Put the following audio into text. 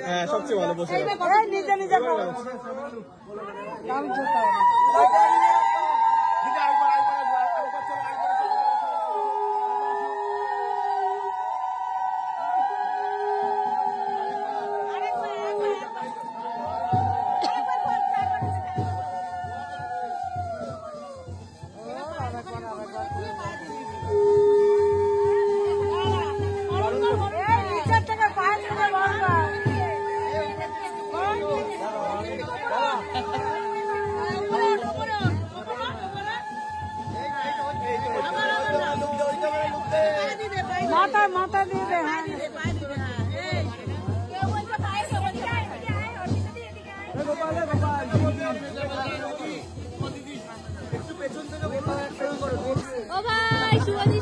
হ্যাঁ সবচেয়ে ভালো বসে নিজে নিজে মাথা মাথা দিয়ে দে ও ভাই শুভ